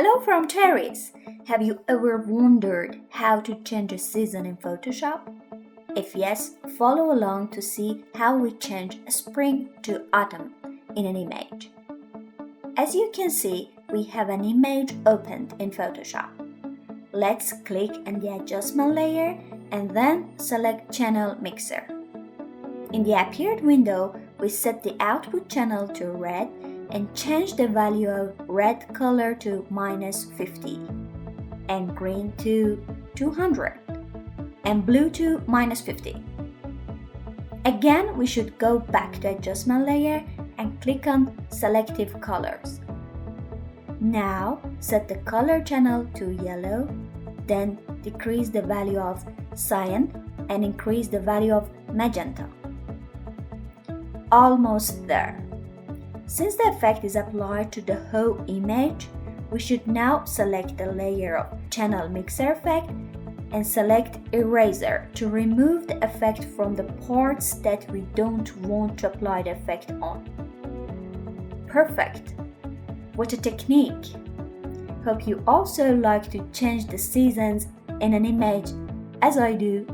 Hello from Terry's. Have you ever wondered how to change a season in Photoshop? If yes, follow along to see how we change spring to autumn in an image. As you can see, we have an image opened in Photoshop. Let's click on the adjustment layer and then select Channel Mixer. In the appeared window, we set the output channel to red and change the value of red color to -50 and green to 200 and blue to -50. Again, we should go back to adjustment layer and click on Selective Colors. Now, set the color channel to yellow, then decrease the value of cyan and increase the value of magenta. Almost there. Since the effect is applied to the whole image, we should now select the layer of Channel Mixer effect and select Eraser to remove the effect from the parts that we don't want to apply the effect on. Perfect! What a technique! Hope you also like to change the seasons in an image as I do.